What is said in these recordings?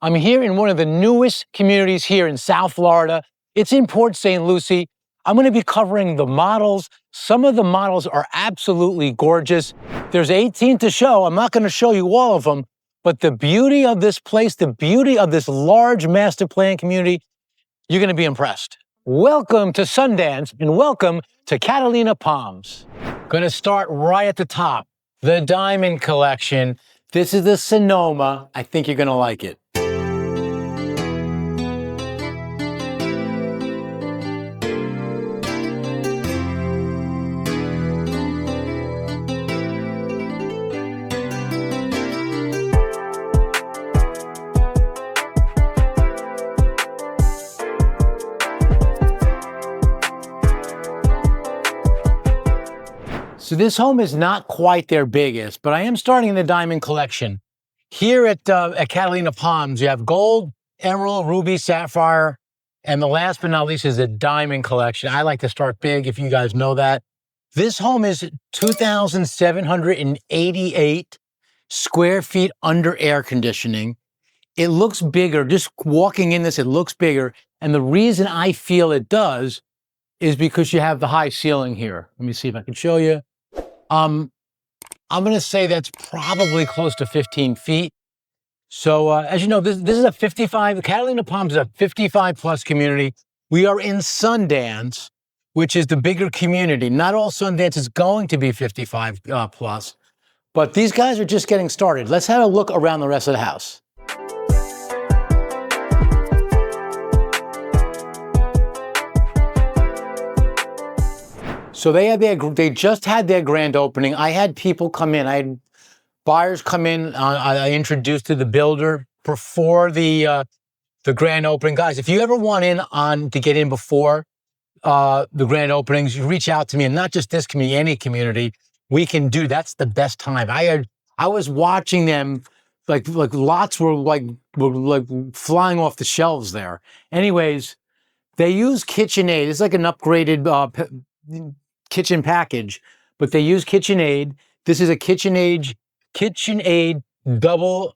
I'm here in one of the newest communities here in South Florida. It's in Port St. Lucie. I'm going to be covering the models. Some of the models are absolutely gorgeous. There's 18 to show. I'm not going to show you all of them, but the beauty of this place, the beauty of this large master plan community, you're going to be impressed. Welcome to Sundance and welcome to Catalina Palms. Going to start right at the top, the Diamond Collection. This is the Sonoma. I think you're going to like it. So this home is not quite their biggest, but I am starting the Diamond Collection. Here at Catalina Palms, you have gold, emerald, ruby, sapphire, and the last but not least is the Diamond Collection. I like to start big, if you guys know that. This home is 2,788 square feet under air conditioning. It looks bigger. Just walking in this, it looks bigger. And the reason I feel it does is because you have the high ceiling here. Let me see if I can show you. I'm going to say that's probably close to 15 feet. So as you know, this is a 55, Catalina Palms is a 55 plus community. We are in Sundance, which is the bigger community. Not all Sundance is going to be 55 plus, but these guys are just getting started. Let's have a look around the rest of the house. So they just had their grand opening. I had people come in. I had buyers come in. I introduced to the builder before the grand opening. Guys, if you ever want to get in before the grand openings, you reach out to me, and not just this community, any community we can do. That's the best time. I was watching them like lots were like flying off the shelves there. Anyways, they use KitchenAid. It's like an upgraded kitchen package, but they use KitchenAid. This is a KitchenAid double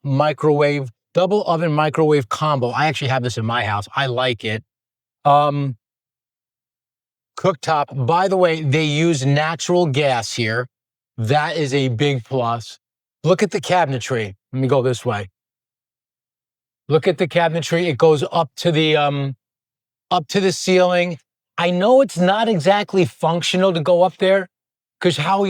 oven microwave combo. I actually have this in my house. I like it. Cooktop. By the way, they use natural gas here. That is a big plus. Look at the cabinetry. Let me go this way. Look at the cabinetry. It goes up to the ceiling. I know it's not exactly functional to go up there because how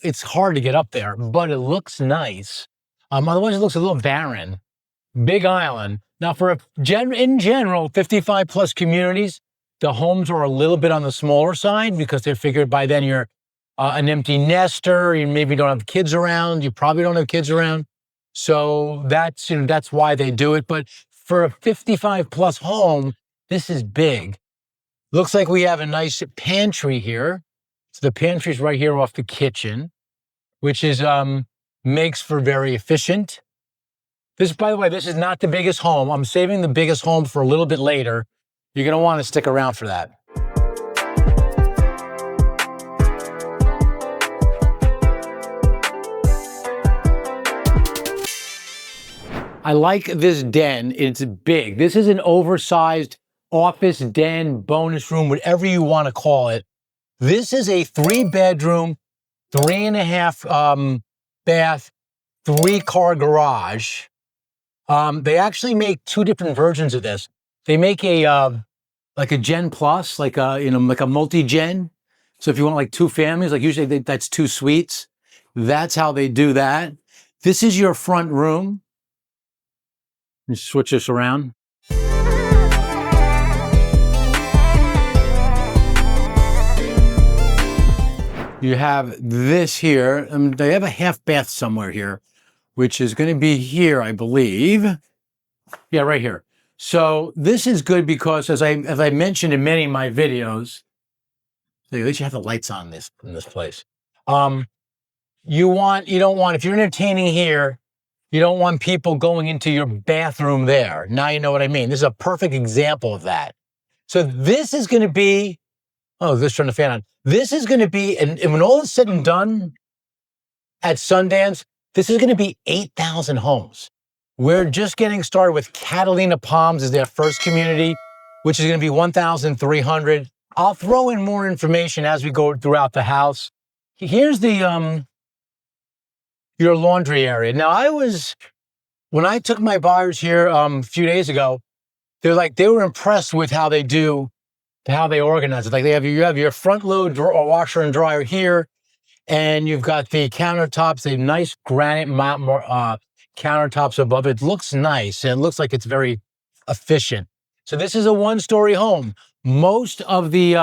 it's hard to get up there, but it looks nice. Otherwise it looks a little barren. Big island. Now in general, 55 plus communities, the homes are a little bit on the smaller side because they figured by then you're an empty nester, you maybe don't have kids around, you probably don't have kids around. So that's why they do it. But for a 55 plus home, this is big. Looks like we have a nice pantry here. So the pantry is right here off the kitchen, which is makes for very efficient. By the way, this is not the biggest home. I'm saving the biggest home for a little bit later. You're going to want to stick around for that. I like this den. It's big. This is an oversized office, den, bonus room, whatever you want to call it. This is a 3-bedroom, 3.5 bath, 3-car garage. They actually make 2 different versions of this. They make like a Gen Plus, like a multi-gen. So if you want like 2 families, like usually that's 2 suites. That's how they do that. This is your front room. Let me switch this around. You have this here. They have a half bath somewhere here, which is going to be here, I believe. Yeah, right here. So this is good because, as I mentioned in many of my videos, at least you have the lights on in this place. If you're entertaining here, you don't want people going into your bathroom there. Now you know what I mean. This is a perfect example of that. So this is going to be. Oh, let's turn the fan on. This is going to be, and when all is said and done at Sundance, this is going to be 8,000 homes. We're just getting started with Catalina Palms is their first community, which is going to be 1,300. I'll throw in more information as we go throughout the house. Here's the your laundry area. Now, when I took my buyers here a few days ago, they were impressed with how they organize it. Like you have your front load washer and dryer here, and you've got the countertops, the nice granite countertops above. It looks nice, and it looks like it's very efficient. So this is a one-story home. Most of the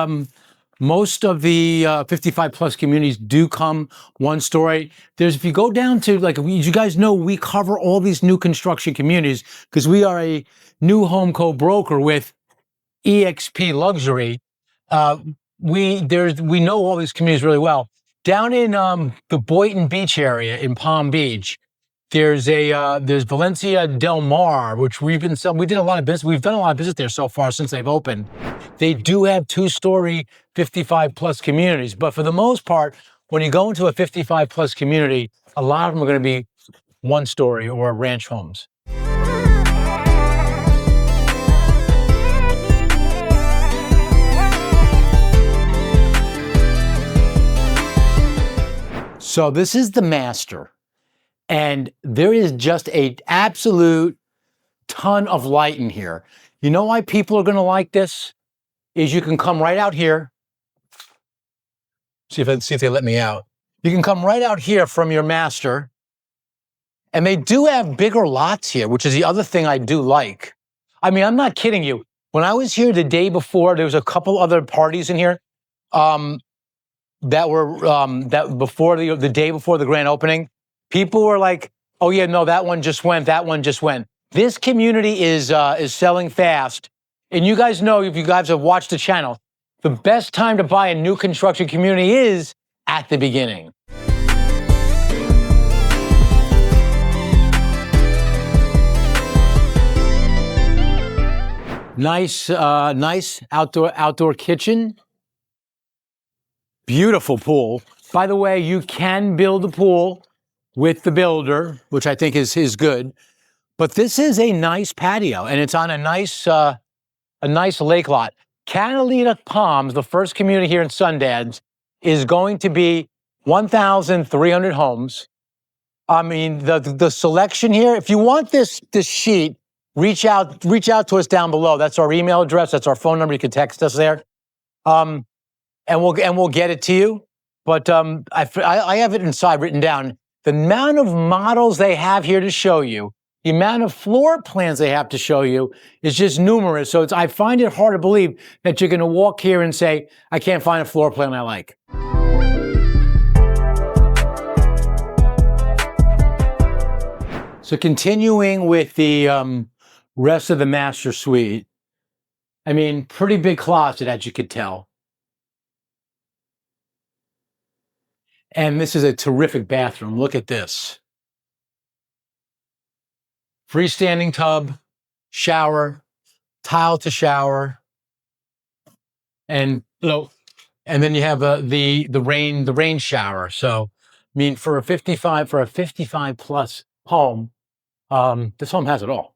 55 plus communities do come one story. If you go down to, you guys know, we cover all these new construction communities because we are a new home co-broker with EXP Luxury. We know all these communities really well. Down in the Boynton Beach area in Palm Beach, there's Valencia Del Mar, which we did a lot of business. We've done a lot of business there so far since they've opened. They do have two-story 55 plus communities, but for the most part, when you go into a 55 plus community, a lot of them are going to be one story or ranch homes. So this is the master, and there is just an absolute ton of light in here. You know why people are going to like this? Is you can come right out here. See if they let me out. You can come right out here from your master, and they do have bigger lots here, which is the other thing I do like. I mean, I'm not kidding you. When I was here the day before, there was a couple other parties in here. The day before the grand opening, people were like, "Oh yeah, no, that one just went. That one just went." This community is selling fast, and you guys know, if you guys have watched the channel, the best time to buy a new construction community is at the beginning. Nice outdoor kitchen. Beautiful pool. By the way, you can build a pool with the builder, which I think is good. But this is a nice patio, and it's on a nice lake lot. Catalina Palms, the first community here in Sundance, is going to be 1,300 homes. I mean, the selection here. If you want this sheet, reach out to us down below. That's our email address. That's our phone number. You can text us there. And we'll get it to you. But I have it inside written down. The amount of models they have here to show you, the amount of floor plans they have to show you is just numerous. So I find it hard to believe that you're going to walk here and say, "I can't find a floor plan I like." So continuing with the rest of the master suite, I mean, pretty big closet, as you could tell. And this is a terrific bathroom. Look at this. Freestanding tub, shower, tile to shower, and then you have the rain shower. So, I mean, for a 55 plus home, this home has it all.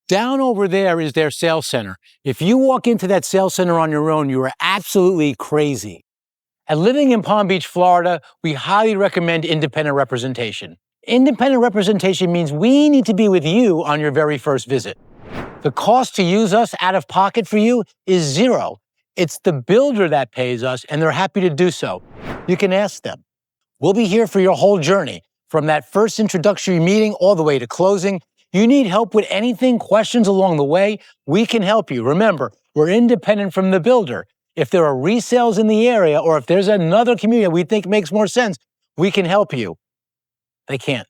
Down over there is their sales center. If you walk into that sales center on your own, you are absolutely crazy. And living in Palm Beach, Florida, we highly recommend independent representation. Independent representation means we need to be with you on your very first visit. The cost to use us out of pocket for you is zero. It's the builder that pays us, and they're happy to do so. You can ask them. We'll be here for your whole journey, from that first introductory meeting all the way to closing. You need help with anything, questions along the way, we can help you. Remember, we're independent from the builder. If there are resales in the area, or if there's another community we think makes more sense, we can help you. They can't.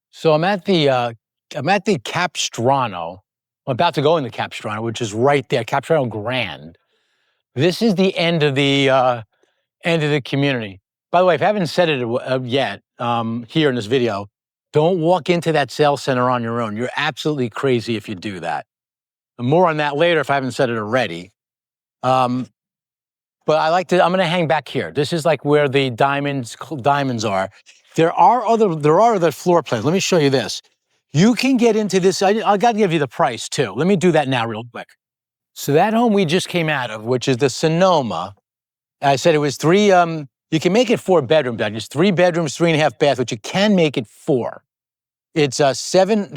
So I'm at the Capistrano. I'm about to go in the Capistrano, which is right there, Capistrano Grand. This is the end of the community. By the way, if I haven't said it yet here in this video, don't walk into that sales center on your own. You're absolutely crazy if you do that. More on that later if I haven't said it already. But I'm going to hang back here. This is like where the diamonds are. There are other floor plans. Let me show you this. You can get into this. I got to give you the price too. Let me do that now real quick. So that home we just came out of, which is the Sonoma, I said it was three, you can make it 4 bedrooms. It's 3 bedrooms, 3.5 baths, but you can make it 4. It's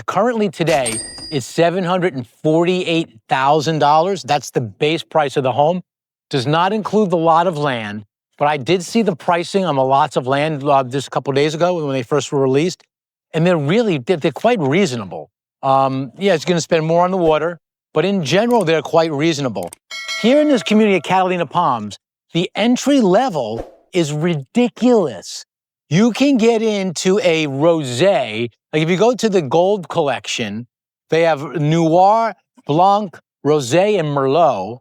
currently today, it's $748,000. That's the base price of the home. Does not include the lot of land, but I did see the pricing on the lots of land just a couple of days ago when they first were released. And they're quite reasonable. Yeah, it's gonna spend more on the water, but in general, they're quite reasonable. Here in this community of Catalina Palms, the entry level is ridiculous. You can get into a rosé. Like if you go to the gold collection, they have Noir, Blanc, Rosé, and Merlot.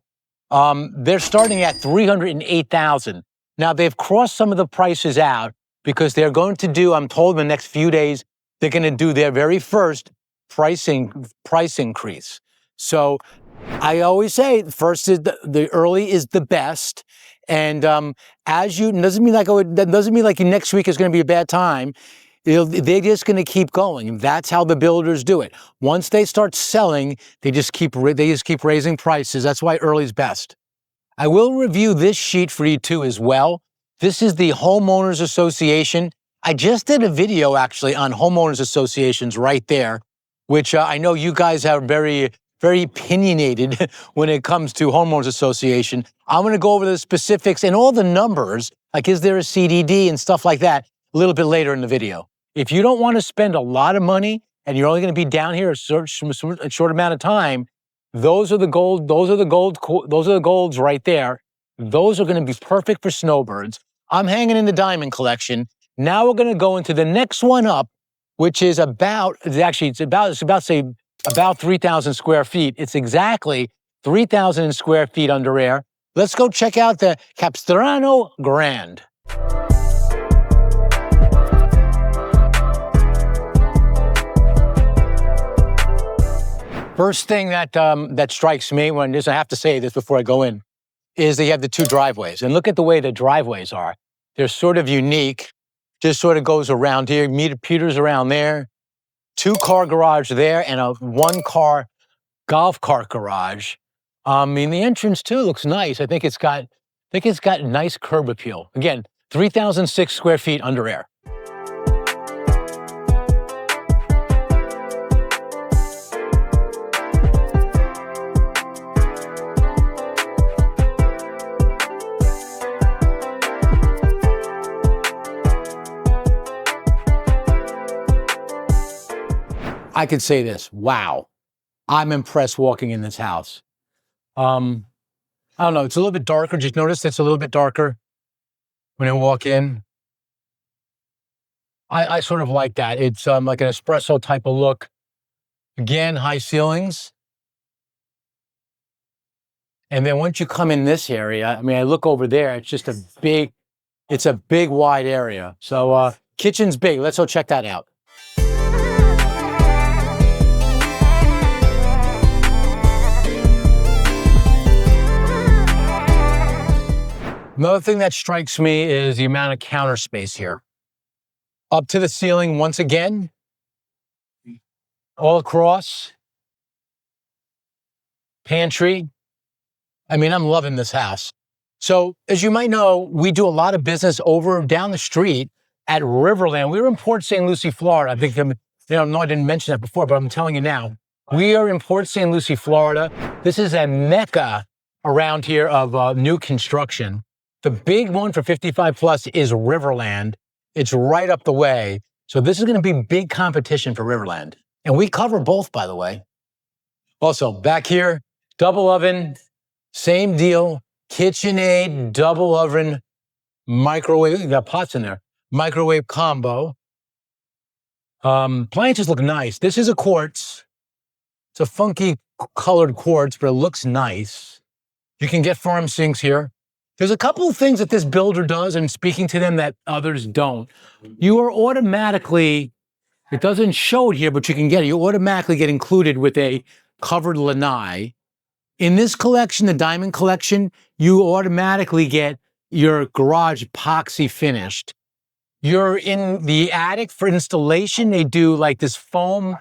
They're starting at $308,000. Now they've crossed some of the prices out because they're going to do, I'm told in the next few days, they're going to do their very first price increase. So I always say first is the early is the best. And doesn't mean like next week is going to be a bad time. They're just going to keep going. That's how the builders do it. Once they start selling, they just keep raising prices. That's why early is best. I will review this sheet for you too as well. This is the Homeowners Association. I just did a video actually on homeowners associations right there, which I know you guys are very, very opinionated when it comes to homeowners association. I'm going to go over the specifics and all the numbers, like is there a CDD and stuff like that, a little bit later in the video. If you don't want to spend a lot of money and you're only going to be down here a short amount of time, those are the golds right there. Those are going to be perfect for snowbirds. I'm hanging in the diamond collection. Now we're going to go into the next one up, which is about 3,000 square feet. It's exactly 3,000 square feet under air. Let's go check out the Capistrano Grand. First thing that strikes me when I have to say this before I go in, is they have the 2 driveways. And look at the way the driveways are. They're sort of unique. Just sort of goes around here, Peter's around there, 2-car garage there, and a 1-car golf cart garage. The entrance too looks nice. I think it's got nice curb appeal. Again, 3,006 square feet under air. I could say this, wow, I'm impressed walking in this house. I don't know, it's a little bit darker. Just notice it's a little bit darker when I walk in. I sort of like that. It's like an espresso type of look. Again, high ceilings. And then once you come in this area, I look over there, it's just a big wide area. So kitchen's big, let's go check that out. Another thing that strikes me is the amount of counter space here. Up to the ceiling once again, all across. Pantry. I'm loving this house. So as you might know, we do a lot of business down the street at Riverland. We were in Port St. Lucie, Florida. I think, I didn't mention that before, but I'm telling you now. We are in Port St. Lucie, Florida. This is a mecca around here of new construction. The big one for 55 plus is Riverland. It's right up the way. So this is going to be big competition for Riverland. And we cover both, by the way. Also, back here, double oven, same deal. KitchenAid, double oven, microwave. You got pots in there. Microwave combo. Appliances look nice. This is a quartz. It's a funky colored quartz, but it looks nice. You can get farm sinks here. There's a couple of things that this builder does, and speaking to them, that others don't. You are automatically, it doesn't show it here, but you can get it. You automatically get included with a covered lanai. In this collection, the Diamond Collection, you automatically get your garage epoxy finished. You're in the attic for installation. They do like this foam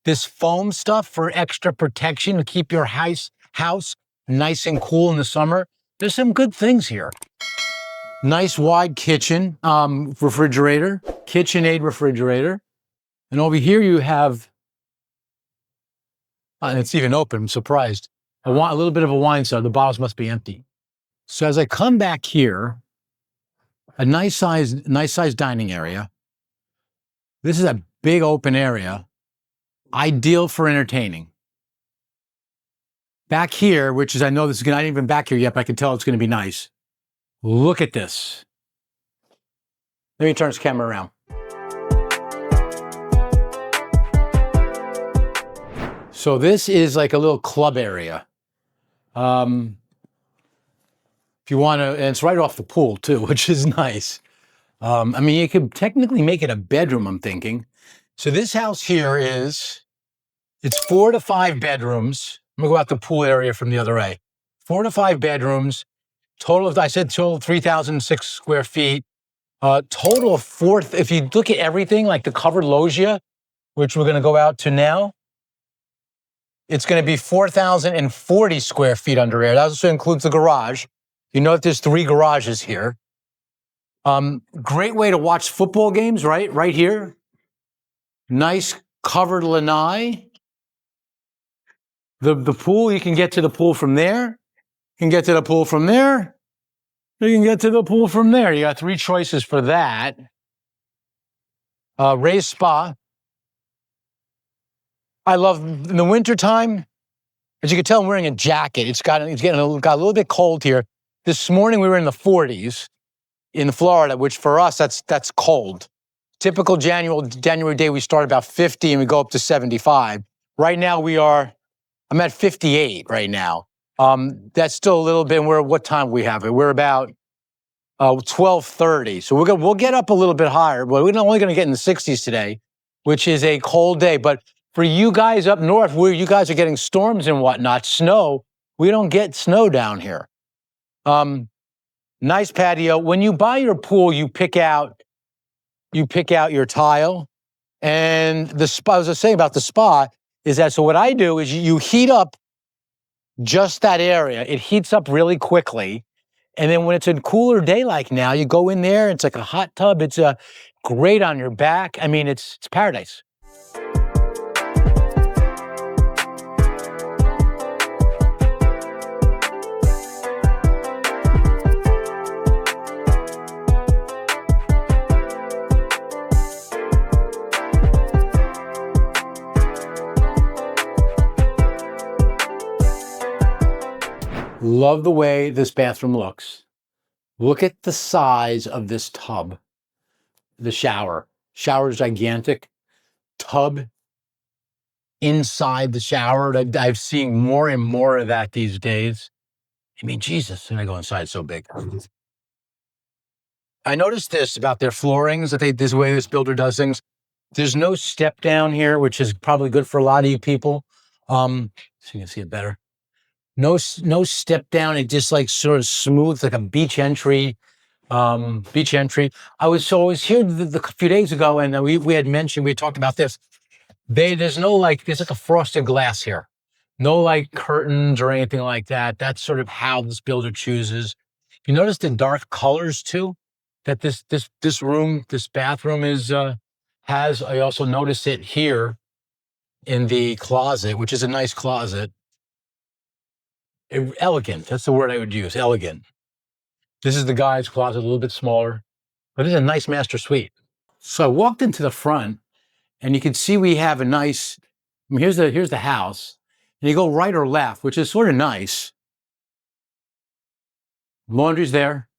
this foam stuff for extra protection to keep your house nice and cool in the summer. There's some good things here. Nice wide kitchen, refrigerator, KitchenAid refrigerator. And over here you have, and it's even open, I'm surprised, a little bit of a wine cellar. The bottles must be empty. So as I come back here, a nice size dining area. This is a big open area, ideal for entertaining. Back here, which is, I know this is not even back here yet, but I can tell it's going to be nice. Look at this. Let me turn this camera around. So this is like a little club area. If you want to, and it's right off the pool too, which is nice. I mean, you could technically make it a bedroom, I'm thinking. So this house here it's 4 to 5 bedrooms. I'm gonna go out the pool area from the other way. 4 to 5 bedrooms. Total 3,006 square feet. Total of 4, if you look at everything, like the covered loggia, which we're gonna go out to now, it's gonna be 4,040 square feet under air. That also includes the garage. You know that there's 3 garages here. Great way to watch football games, right? Right here. Nice covered lanai. The pool, you can get to the pool from there. You can get to the pool from there. You can get to the pool from there. You got 3 choices for that. Raised spa. I love, in the wintertime, as you can tell, I'm wearing a jacket. It's got a little bit cold here. This morning we were in the 40s in Florida, which for us, that's cold. Typical January day, we start about 50 and we go up to 75. Right now I'm at 58 right now. That's still a little bit, what time we have it? We're about 12:30. So we'll get up a little bit higher, but we're only gonna get in the 60s today, which is a cold day. But for you guys up north, where you guys are getting storms and whatnot, snow, we don't get snow down here. Nice patio. When you buy your pool, you pick out your tile. And the spa, as I was saying about the spa, is that, so what I do is you heat up just that area. It heats up really quickly. And then when it's a cooler day like now, you go in there, it's like a hot tub. It's great on your back. I mean, it's paradise. Love the way this bathroom looks. Look at the size of this tub. The shower. Shower is gigantic. Tub inside the shower. I've seen more and more of that these days. I mean, Jesus, when I go inside, it's so big. I noticed this about their floorings, that this way this builder does things. There's no step down here, which is probably good for a lot of you people. So you can see it better. No step down. It just like sort of smooth, like a beach entry. I was here a few days ago, and we had talked about this. There's like a frosted glass here. No like curtains or anything like that. That's sort of how this builder chooses. You notice the dark colors too, that this bathroom has. I also noticed it here in the closet, which is a nice closet. Elegant, that's the word I would use, elegant. This is the guy's closet, a little bit smaller, but it's a nice master suite. So I walked into the front, and you can see we have a nice, here's the house, and you go right or left, which is sort of nice. Laundry's there.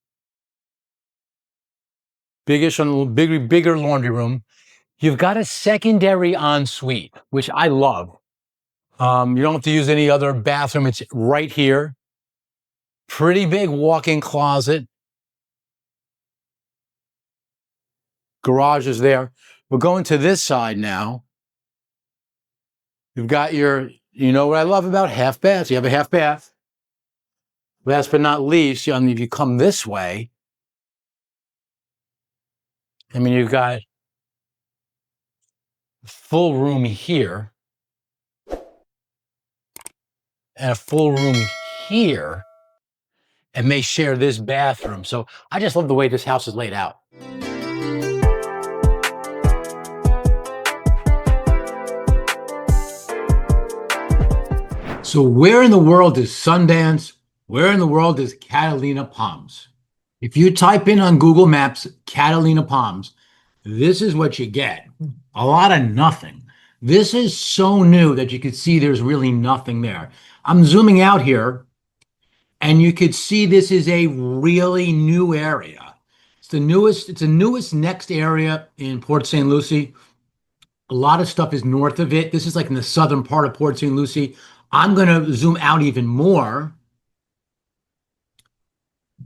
Bigger laundry room. You've got a secondary ensuite, which I love. You don't have to use any other bathroom. It's right here. Pretty big walk-in closet. Garage is there. We're going to this side now. You've got you know what I love about half baths? You have a half bath. Last but not least, if you come this way, I mean, you've got full room here. and a full room here, and may share this bathroom. So I just love the way this house is laid out. So where in the world is Sundance? Where in the world is Catalina Palms? If you type in on Google Maps, Catalina Palms, this is what you get. A lot of nothing. This is so new that you could see there's really nothing there. I'm zooming out here, and you could see this is a really new area. It's the newest next area in Port St. Lucie. A lot of stuff is north of it. This is like in the southern part of Port St. Lucie. I'm going to zoom out even more,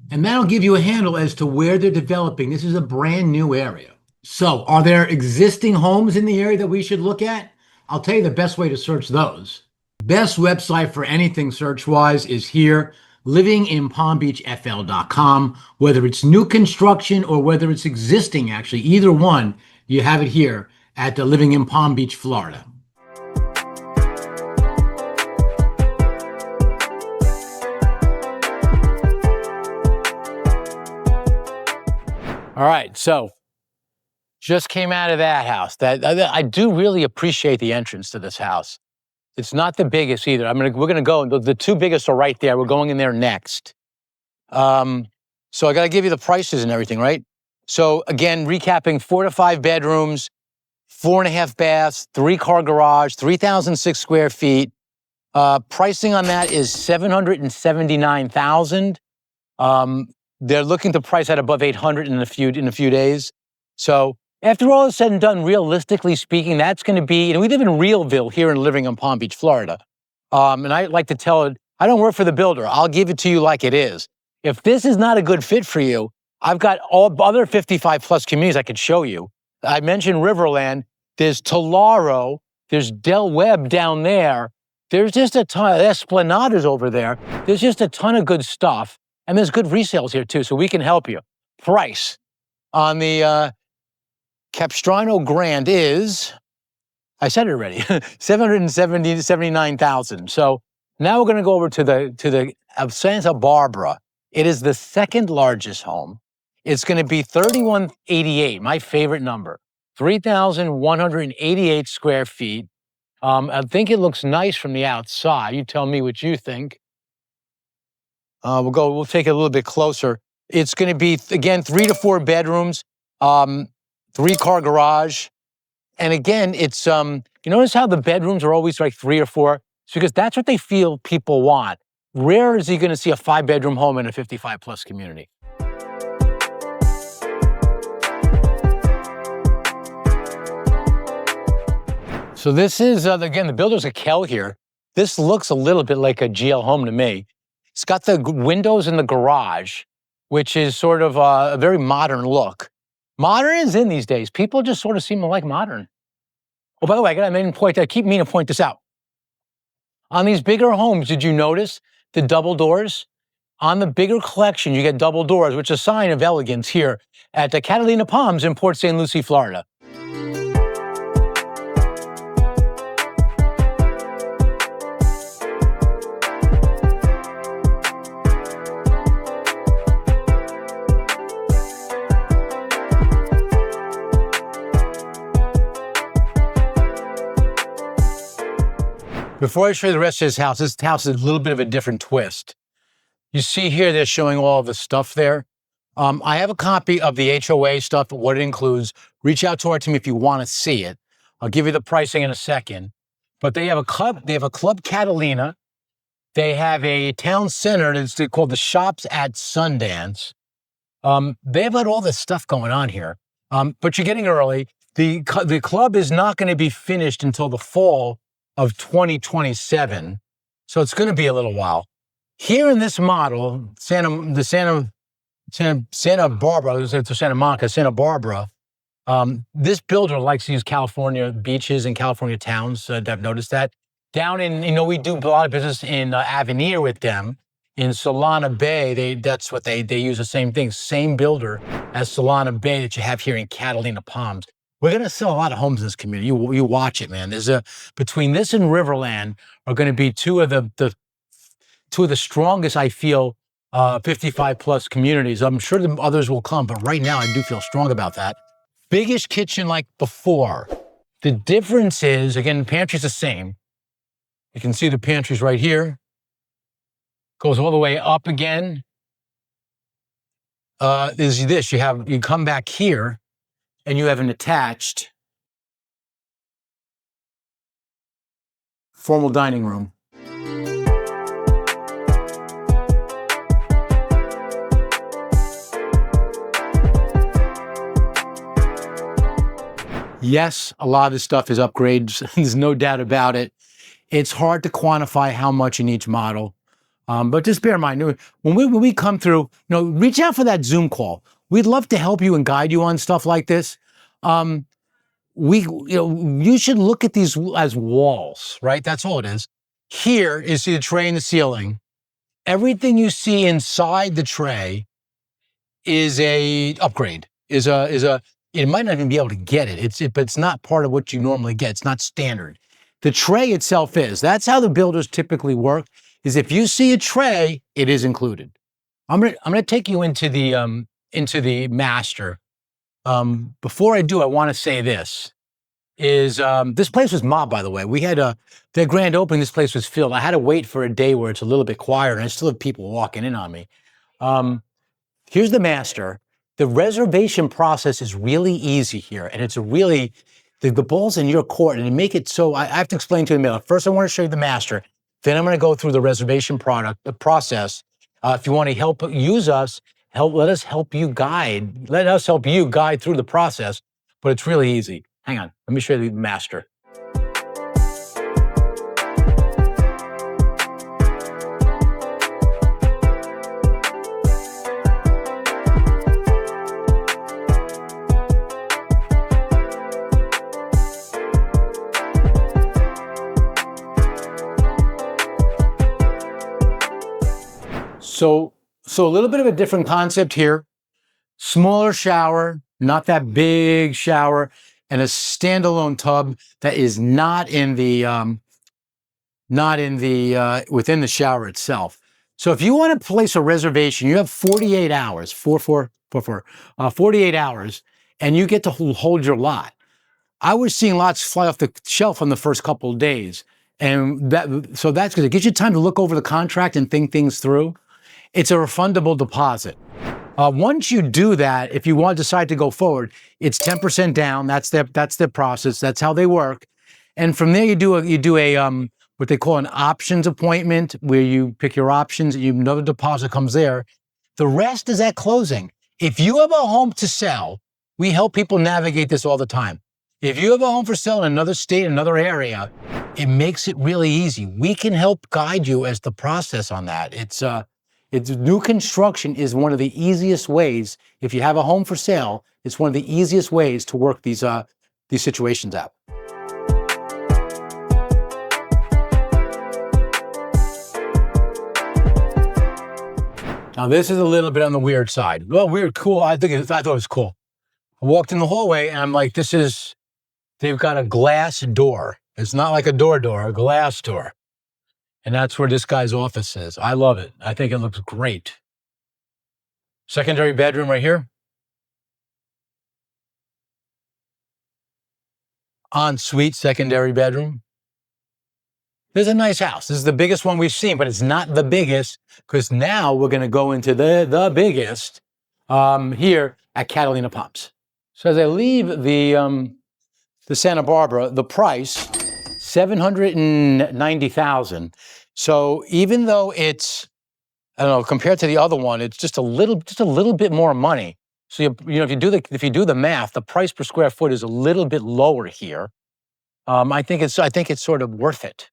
and that'll give you a handle as to where they're developing. This is a brand new area. So are there existing homes in the area that we should look at? I'll tell you the best way to search those. Best website for anything search-wise is here, livinginpalmbeachfl.com. Whether it's new construction or whether it's existing, actually, either one, you have it here at the Living in Palm Beach, Florida. All right, so just came out of that house. I do really appreciate the entrance to this house. It's not the biggest either. We're gonna go. The two biggest are right there. We're going in there next. So I got to give you the prices and everything, right? So again, recapping: 4 to 5 bedrooms, 4.5 baths, 3-car garage, 3,006 square feet. Pricing on that is $779,000. They're looking to price at above $800 in a few days. So after all is said and done, realistically speaking, that's going to be, we live in Realville here in Living in Palm Beach, Florida. And I like to tell it, I don't work for the builder. I'll give it to you like it is. If this is not a good fit for you, I've got all other 55 plus communities I could show you. I mentioned Riverland. There's Tularo. There's Del Webb down there. There's just a ton of Esplanadas over there. There's just a ton of good stuff. And there's good resales here too, so we can help you. Price on the Capistrano Grand is, I said it already, $779,000. So now we're going to go over to the Santa Barbara. It is the second largest home. It's going to be 3,188, my favorite number, 3,188 square feet. I think it looks nice from the outside. You tell me what you think. We'll take it a little bit closer. It's going to be, again, 3 to 4 bedrooms, 3-car garage. And again, it's, you notice how the bedrooms are always like 3 or 4? It's because that's what they feel people want. Rare is he going to see a 5-bedroom home in a 55 plus community. So this is, again, the builder's a Kell here. This looks a little bit like a GL home to me. It's got the windows in the garage, which is sort of a very modern look. Modern is in these days. People just sort of seem to like modern. Oh, by the way, I keep meaning to point this out. On these bigger homes, did you notice the double doors? On the bigger collection, you get double doors, which is a sign of elegance here at the Catalina Palms in Port St. Lucie, Florida. Before I show you the rest of this house is a little bit of a different twist. You see here, they're showing all the stuff there. I have a copy of the HOA stuff, what it includes. Reach out to our team if you want to see it. I'll give you the pricing in a second. But they have a club. They have a Club Catalina. They have a town center that's called the Shops at Sundance. They've got all this stuff going on here. But you're getting early. The club is not going to be finished until the fall of 2027. So it's going to be a little while. Here in this model, Santa Barbara, Santa Monica, Santa Barbara, this builder likes to use California beaches and California towns. I've noticed that. Down in, we do a lot of business in Avenir with them. In Solana Bay, that's what they use the same thing, same builder as Solana Bay that you have here in Catalina Palms. We're going to sell a lot of homes in this community. You watch it, man. Between this and Riverland are going to be two of the two of the strongest, I feel, 55 plus communities. I'm sure the others will come, but right now I do feel strong about that. Biggest kitchen like before. The difference is, again, the pantry's the same. You can see the pantry's right here. Goes all the way up again. Is this, you come back here and you have an attached formal dining room. Yes, a lot of this stuff is upgrades. There's no doubt about it. It's hard to quantify how much in each model. But just bear in mind, when we come through, reach out for that Zoom call. We'd love to help you and guide you on stuff like this. You should look at these as walls, right? That's all it is. Here is the tray in the ceiling. Everything you see inside the tray is a upgrade. It might not even be able to get it. But it's not part of what you normally get. It's not standard. The tray itself is. That's how the builders typically work. Is if you see a tray, it is included. I'm gonna take you into the master. Before I do, I want to say this. This place was mobbed, by the way. We had their grand opening. This place was filled. I had to wait for a day where it's a little bit quieter, and I still have people walking in on me. Here's the master. The reservation process is really easy here, and it's the ball's in your court, and to make it so, I have to explain to you. First, I want to show you the master. Then I'm going to go through the reservation process. If you want to use us, let us help you guide. Let us help you guide through the process, but it's really easy. Hang on, let me show you the master. So a little bit of a different concept here. Smaller shower, not that big shower, and a standalone tub that is not in the within the shower itself. So if you want to place a reservation, you have 48 hours, 48 hours, and you get to hold your lot. I was seeing lots fly off the shelf on the first couple of days, and that's because it gives you time to look over the contract and think things through. It's a refundable deposit. Once you do that, if you want to decide to go forward, it's 10% down. That's their process. That's how they work. And from there, you do a what they call an options appointment, where you pick your options. Another deposit comes there. The rest is at closing. If you have a home to sell, we help people navigate this all the time. If you have a home for sale in another state, another area, it makes it really easy. We can help guide you as the process on that. It's new construction is one of the easiest ways. If you have a home for sale, it's one of the easiest ways to work these situations out. Now this is a little bit on the weird side. Well, weird, cool. I thought it was cool. I walked in the hallway and I'm like, they've got a glass door. It's not like a door, a glass door. And that's where this guy's office is. I love it. I think it looks great. Secondary bedroom right here. Ensuite secondary bedroom. This is a nice house. This is the biggest one we've seen, but it's not the biggest, because now we're going to go into the biggest here at Catalina Palms. So as I leave the Santa Barbara, the price, $790,000. So even though it's, I don't know, compared to the other one, it's just a little bit more money. So if you do the math, the price per square foot is a little bit lower here. I think it's sort of worth it.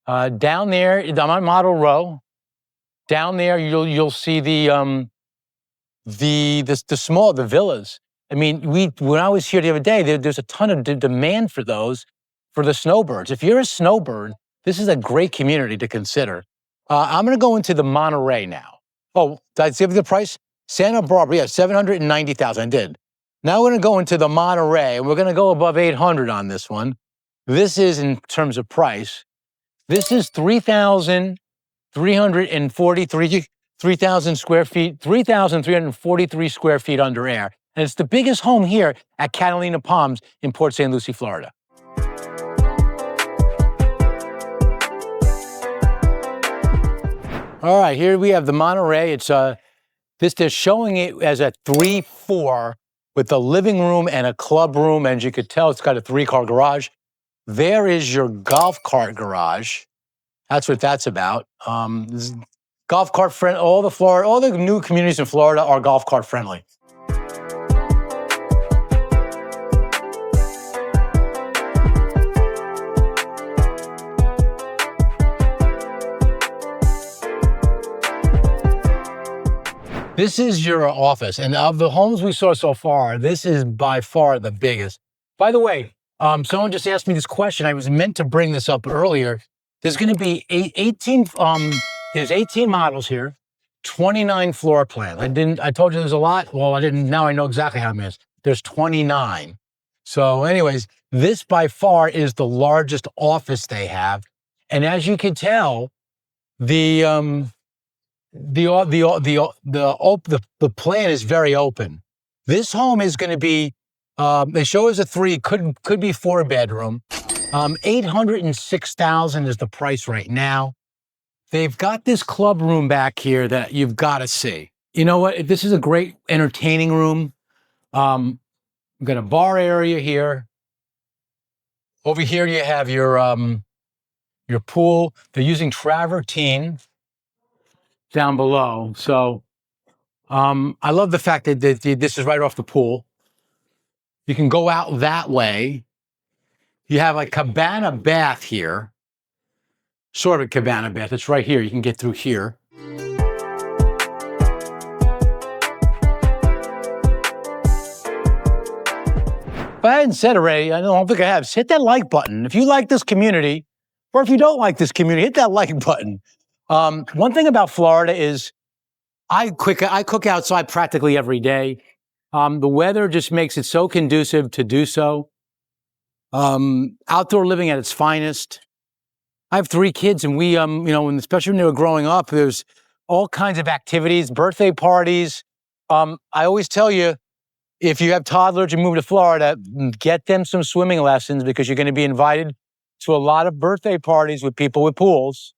Down there, on model row, down there you'll see the villas. I mean, when I was here the other day, there's a ton of demand for those, for the snowbirds. If you're a snowbird, this is a great community to consider. I'm going to go into the Monterey now. Oh, did I give you the price? Santa Barbara, yeah, $790,000. I did. Now we're going to go into the Monterey, and we're going to go above $800 on this one. This is, in terms of price, this is $3,000 3,000 square feet, 3,343 square feet under air. And it's the biggest home here at Catalina Palms in Port St. Lucie, Florida. All right, here we have the Monterey. It's they're showing it as a 3-4 with a living room and a club room. And as you could tell, it's got a 3-car garage. There is your golf cart garage. That's what that's about. Golf cart friend. All the new communities in Florida are golf cart friendly. This is your office, and of the homes we saw so far, this is by far the biggest. By the way, someone just asked me this question. I was meant to bring this up earlier. There's going to be 18. There's 18 models here, 29 floor plans. I told you there's a lot. Well, I didn't. Now I know exactly how many. There's 29. So, anyways, this by far is the largest office they have, and as you can tell, the plan is very open. This home is going to be, they show us a 3, could be 4-bedroom. 806,000 is the price right now. They've got this club room back here that you've got to see. You know what? This is a great entertaining room. We've got a bar area here. Over here you have your pool. They're using travertine down below. So I love the fact that this is right off the pool. You can go out that way. You have a cabana bath here. Sort of a cabana bath. It's right here. You can get through here. If I hadn't said already, I don't think I have, hit that like button. If you like this community, or if you don't like this community, hit that like button. One thing about Florida is I cook outside practically every day. The weather just makes it so conducive to do so. Outdoor living at its finest. I have 3 kids, and we, and especially when they were growing up, there's all kinds of activities, birthday parties. I always tell you, if you have toddlers and move to Florida, get them some swimming lessons because you're going to be invited to a lot of birthday parties with people with pools.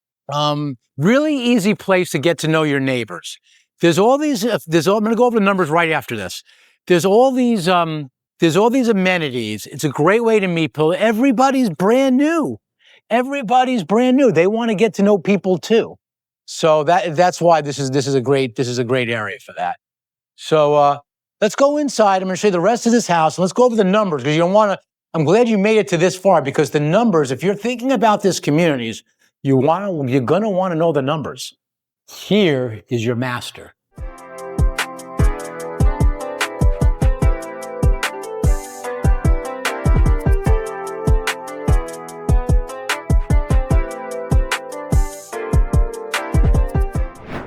Really easy place to get to know your neighbors. I'm going to go over the numbers right after this. There's all these amenities. It's a great way to meet people. Everybody's brand new. They want to get to know people too. So that's why this is a great area for that. So let's go inside. I'm going to show you the rest of this house, and let's go over the numbers because you don't want to. I'm glad you made it to this far because the numbers, if you're thinking about this communities, you're going to want to know the numbers. Here is your master.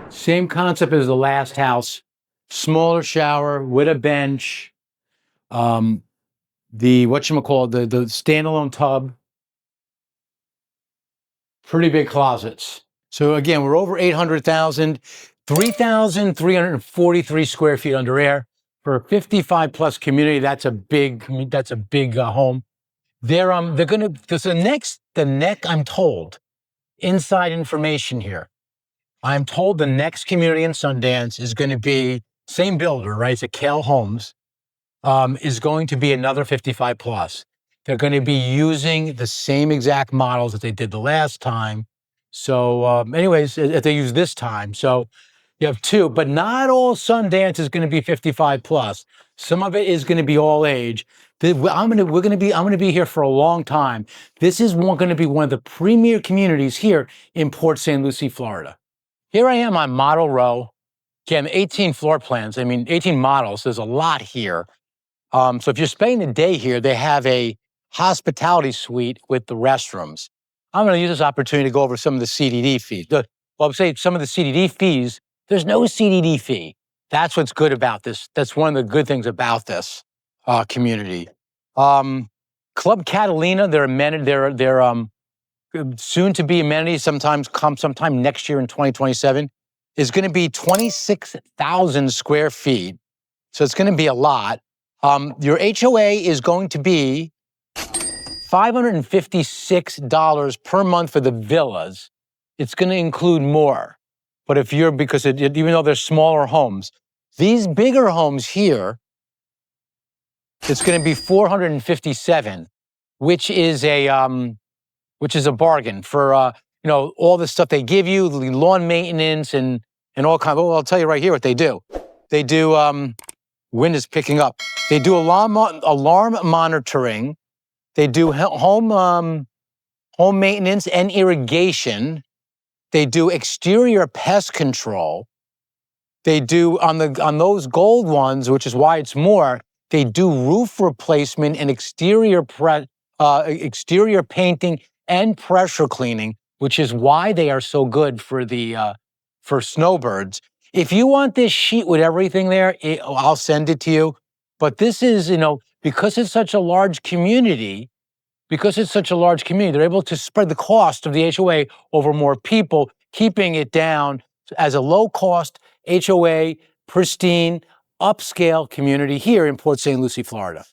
Same concept as the last house. Smaller shower with a bench. The standalone tub. Pretty big closets. So again, we're over 800,000, 3,343 square feet under air for a 55 plus community. That's a big home. I'm told, inside information here. I'm told the next community in Sundance is going to be same builder, right? It's a Kale Homes, is going to be another 55 plus. They're going to be using the same exact models that they did the last time. So anyways, if they use this time. So you have 2, but not all Sundance is going to be 55 plus. Some of it is going to be all age. I'm going to be here for a long time. This is going to be one of the premier communities here in Port St. Lucie, Florida. Here I am on Model Row. Again, 18 floor plans. 18 models. There's a lot here. So if you're spending the day here, they have a hospitality suite with the restrooms. I'm going to use this opportunity to go over some of the CDD fees. I'm saying some of the CDD fees, there's no CDD fee. That's what's good about this. That's one of the good things about this community. Club Catalina, soon to be amenities sometime next year in 2027 is going to be 26,000 square feet. So it's going to be a lot. Your HOA is going to be $556 per month for the villas. It's going to include more. But if you're, even though they're smaller homes, these bigger homes here, it's going to be $457, which is a bargain for all the stuff they give you, the lawn maintenance and all kinds. Well, I'll tell you right here what they do. They do wind is picking up. They do alarm monitoring. They do home maintenance and irrigation. They do exterior pest control. They do on those gold ones, which is why it's more. They do roof replacement and exterior painting and pressure cleaning, which is why they are so good for snowbirds. If you want this sheet with everything there, I'll send it to you. But this is, because it's such a large community, they're able to spread the cost of the HOA over more people, keeping it down as a low-cost HOA, pristine, upscale community here in Port St. Lucie, Florida.